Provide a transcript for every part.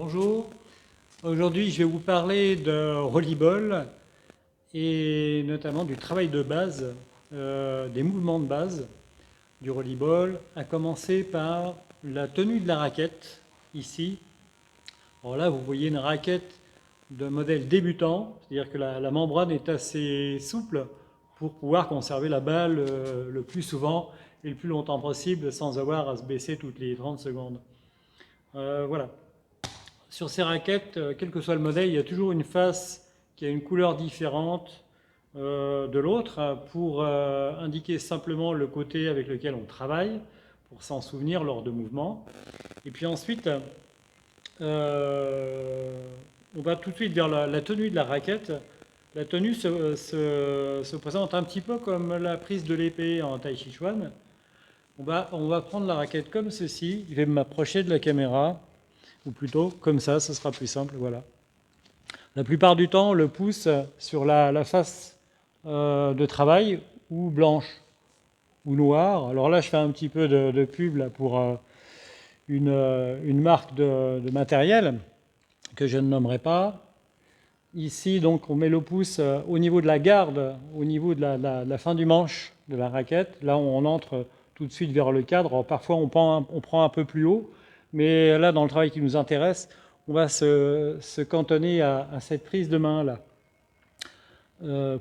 Bonjour, aujourd'hui je vais vous parler de volleyball et notamment du travail de base, des mouvements de base du volleyball, à commencer par la tenue de la raquette, ici. Alors là vous voyez une raquette de modèle débutant, c'est-à-dire que la membrane est assez souple pour pouvoir conserver la balle le plus souvent et le plus longtemps possible sans avoir à se baisser toutes les 30 secondes. Voilà. Sur ces raquettes, quel que soit le modèle, il y a toujours une face qui a une couleur différente de l'autre pour indiquer simplement le côté avec lequel on travaille, pour s'en souvenir lors de mouvements. Et puis ensuite, on va tout de suite vers la tenue de la raquette. La tenue se présente un petit peu comme la prise de l'épée en Tai Chi Chuan. On va prendre la raquette comme ceci. Je vais m'approcher de la caméra, ou plutôt comme ça, ce sera plus simple. Voilà. La plupart du temps, on le pousse sur la face de travail, ou blanche, ou noire. Alors là, je fais un petit peu de pub là, pour une marque de matériel que je ne nommerai pas. Ici, donc, on met le pouce au niveau de la garde, au niveau de la fin du manche de la raquette. Là, on entre tout de suite vers le cadre. Alors, parfois, on prend un peu plus haut, mais là, dans le travail qui nous intéresse, on va se cantonner à cette prise de main-là.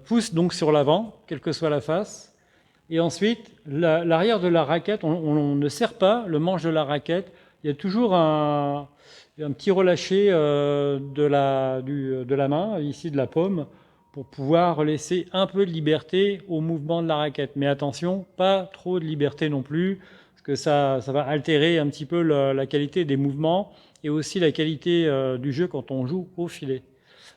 Pouce donc sur l'avant, quelle que soit la face. Et ensuite, l'arrière de la raquette, on ne serre pas le manche de la raquette. Il y a toujours un petit relâché de la main, ici de la paume, pour pouvoir laisser un peu de liberté au mouvement de la raquette. Mais attention, pas trop de liberté non plus, parce que ça va altérer un petit peu la qualité des mouvements et aussi la qualité du jeu quand on joue au filet.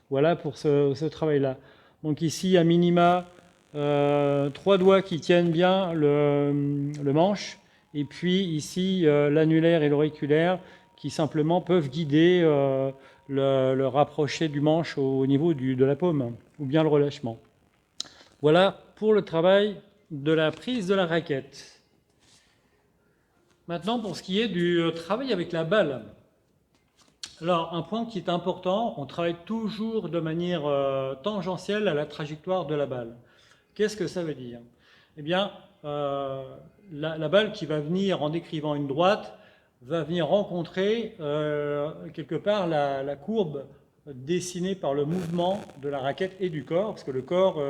Voilà pour ce travail-là. Donc ici, à minima, 3 doigts qui tiennent bien le manche, et puis ici, l'annulaire et l'auriculaire qui simplement peuvent guider le rapprocher du manche au niveau de la paume, ou bien le relâchement. Voilà pour le travail de la prise de la raquette. Maintenant, pour ce qui est du travail avec la balle. Alors, un point qui est important, on travaille toujours de manière tangentielle à la trajectoire de la balle. Qu'est-ce que ça veut dire? Eh bien, la balle qui va venir en décrivant une droite va venir rencontrer quelque part la courbe dessinée par le mouvement de la raquette et du corps, parce que le corps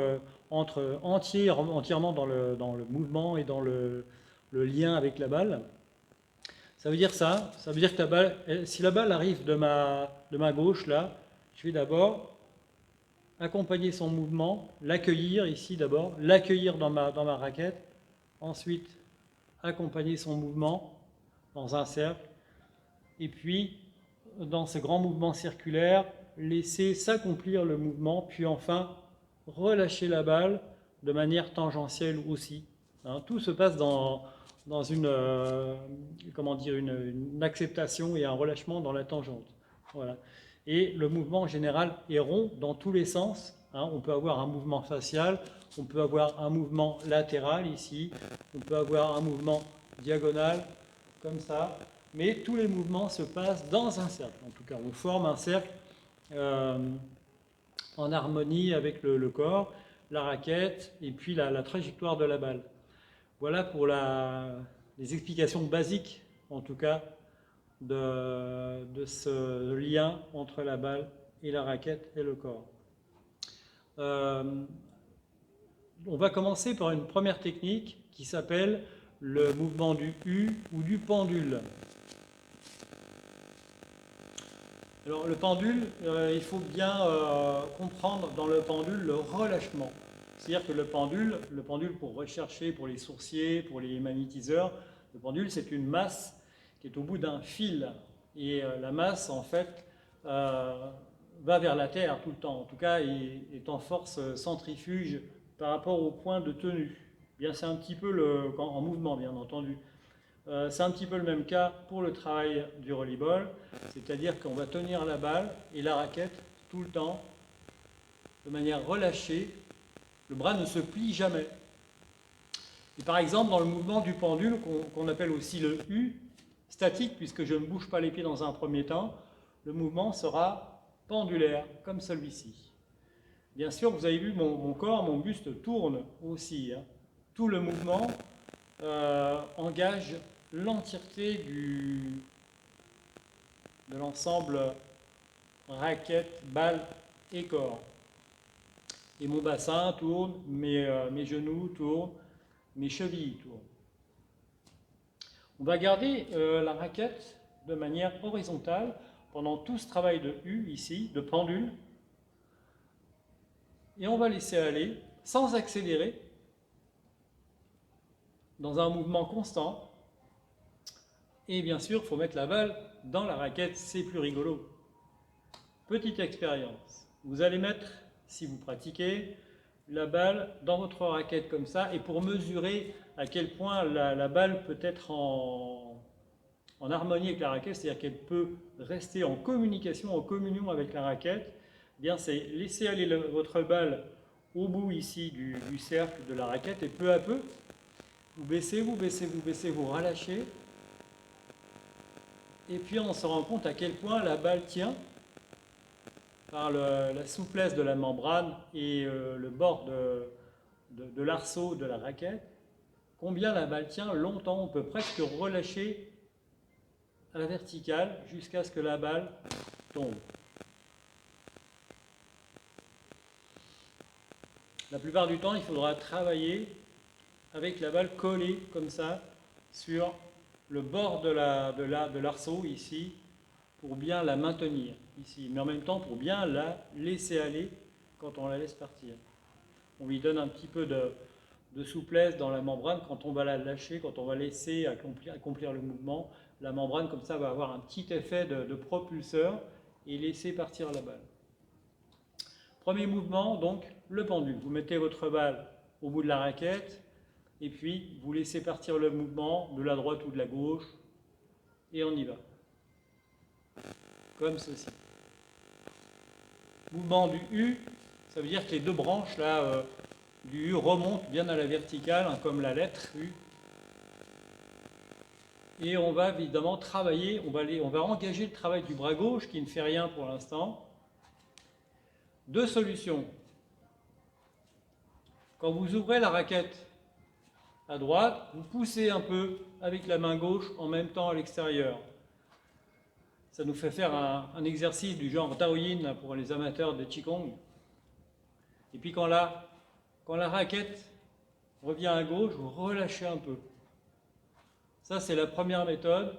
entre entièrement dans le mouvement et dans le lien avec la balle. Ça veut dire ça veut dire que la balle, si la balle arrive de ma gauche, là, je vais d'abord accompagner son mouvement, l'accueillir ici d'abord, l'accueillir dans ma raquette, ensuite accompagner son mouvement dans un cercle, et puis dans ce grand mouvement circulaire, laisser s'accomplir le mouvement, puis enfin relâcher la balle de manière tangentielle aussi. Hein, tout se passe dans une acceptation et un relâchement dans la tangente. Voilà. Et le mouvement en général est rond dans tous les sens. Hein. On peut avoir un mouvement facial, on peut avoir un mouvement latéral ici, on peut avoir un mouvement diagonal comme ça, mais tous les mouvements se passent dans un cercle. En tout cas, on forme un cercle en harmonie avec le corps, la raquette et puis la trajectoire de la balle. Voilà pour les explications basiques, en tout cas, de ce lien entre la balle et la raquette et le corps. On va commencer par une première technique qui s'appelle le mouvement du U ou du pendule. Alors le pendule, il faut bien comprendre dans le pendule le relâchement. C'est-à-dire que le pendule pour rechercher, pour les sourciers, pour les magnétiseurs, le pendule c'est une masse qui est au bout d'un fil. Et la masse en fait va vers la Terre tout le temps. En tout cas, est en force centrifuge par rapport au point de tenue. Bien, c'est un petit peu en mouvement, bien entendu. C'est un petit peu le même cas pour le travail du volleyball, c'est-à-dire qu'on va tenir la balle et la raquette tout le temps de manière relâchée. Le bras ne se plie jamais. Et par exemple, dans le mouvement du pendule, qu'on appelle aussi le U, statique, puisque je ne bouge pas les pieds dans un premier temps, le mouvement sera pendulaire, comme celui-ci. Bien sûr, vous avez vu, mon corps, mon buste tourne aussi. Hein. Tout le mouvement engage l'entièreté de l'ensemble raquette, balle et corps. Et mon bassin tourne, mes genoux tournent, mes chevilles tournent. On va garder la raquette de manière horizontale pendant tout ce travail de U ici, de pendule. Et on va laisser aller, sans accélérer, dans un mouvement constant. Et bien sûr, il faut mettre la balle dans la raquette, c'est plus rigolo. Petite expérience. Vous allez mettre, si vous pratiquez, la balle dans votre raquette comme ça, et pour mesurer à quel point la balle peut être en harmonie avec la raquette, c'est-à-dire qu'elle peut rester en communication, en communion avec la raquette, eh bien c'est laisser aller votre balle au bout ici du cercle de la raquette, et peu à peu, vous baissez, vous baissez, vous baissez, vous relâchez, et puis on se rend compte à quel point la balle tient par la souplesse de la membrane et le bord de l'arceau de la raquette, combien la balle tient longtemps. On peut presque relâcher à la verticale jusqu'à ce que la balle tombe. La plupart du temps, il faudra travailler avec la balle collée comme ça sur le bord de l'arceau ici pour bien la maintenir ici, mais en même temps pour bien la laisser aller quand on la laisse partir. On lui donne un petit peu de souplesse dans la membrane quand on va la lâcher, quand on va laisser accomplir le mouvement. La membrane comme ça va avoir un petit effet de propulseur et laisser partir la balle. Premier mouvement, donc le pendule. Vous mettez votre balle au bout de la raquette et puis vous laissez partir le mouvement de la droite ou de la gauche et on y va. Comme ceci. Mouvement du U, ça veut dire que les deux branches là, du U remontent bien à la verticale, hein, comme la lettre U. Et on va évidemment travailler, on va engager le travail du bras gauche qui ne fait rien pour l'instant. Deux solutions. Quand vous ouvrez la raquette à droite, vous poussez un peu avec la main gauche en même temps à l'extérieur. Ça nous fait faire un exercice du genre Taoyin pour les amateurs de Qigong. Et puis quand la raquette revient à gauche, vous relâchez un peu. Ça, c'est la première méthode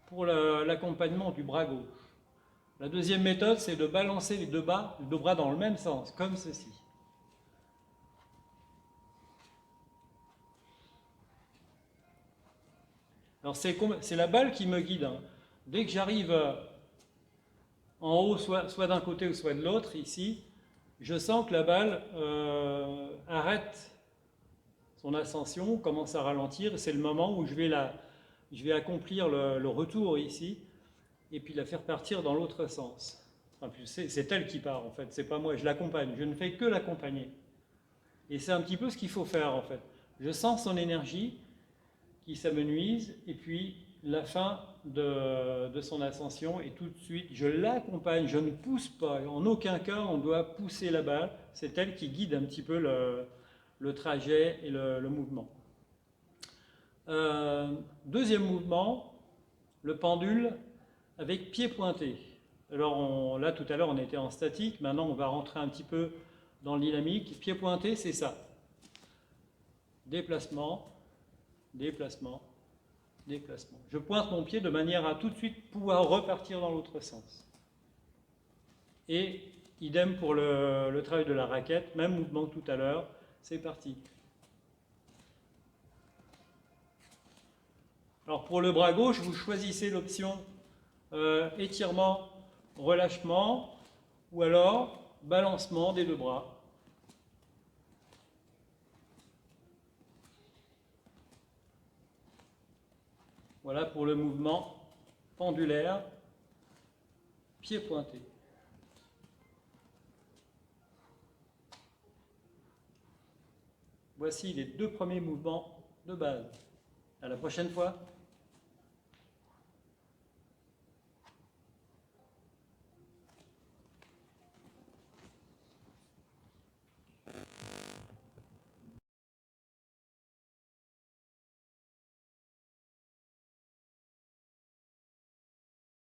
pour l'accompagnement du bras gauche. La deuxième méthode, c'est de balancer les deux bras dans le même sens, comme ceci. Alors c'est la balle qui me guide. Hein. Dès que j'arrive en haut, soit d'un côté ou soit de l'autre, ici, je sens que la balle arrête son ascension, commence à ralentir. C'est le moment où je vais accomplir le retour ici, et puis la faire partir dans l'autre sens. Enfin, c'est elle qui part en fait, c'est pas moi, je l'accompagne, je ne fais que l'accompagner. Et c'est un petit peu ce qu'il faut faire en fait. Je sens son énergie qui s'amenuise, et puis la fin de son ascension, et tout de suite je l'accompagne, je ne pousse pas. En aucun cas on doit pousser la balle, c'est elle qui guide un petit peu le trajet et le mouvement. Deuxième mouvement, le pendule avec pied pointé. Alors là tout à l'heure on était en statique, maintenant on va rentrer un petit peu dans le dynamique. Pied pointé, c'est ça. Déplacement, déplacement, déplacement. Je pointe mon pied de manière à tout de suite pouvoir repartir dans l'autre sens. Et idem pour le travail de la raquette, même mouvement que tout à l'heure, c'est parti. Alors pour le bras gauche, vous choisissez l'option étirement, relâchement, ou alors balancement des deux bras. Voilà pour le mouvement pendulaire, pied pointé. Voici les deux premiers mouvements de base. À la prochaine fois.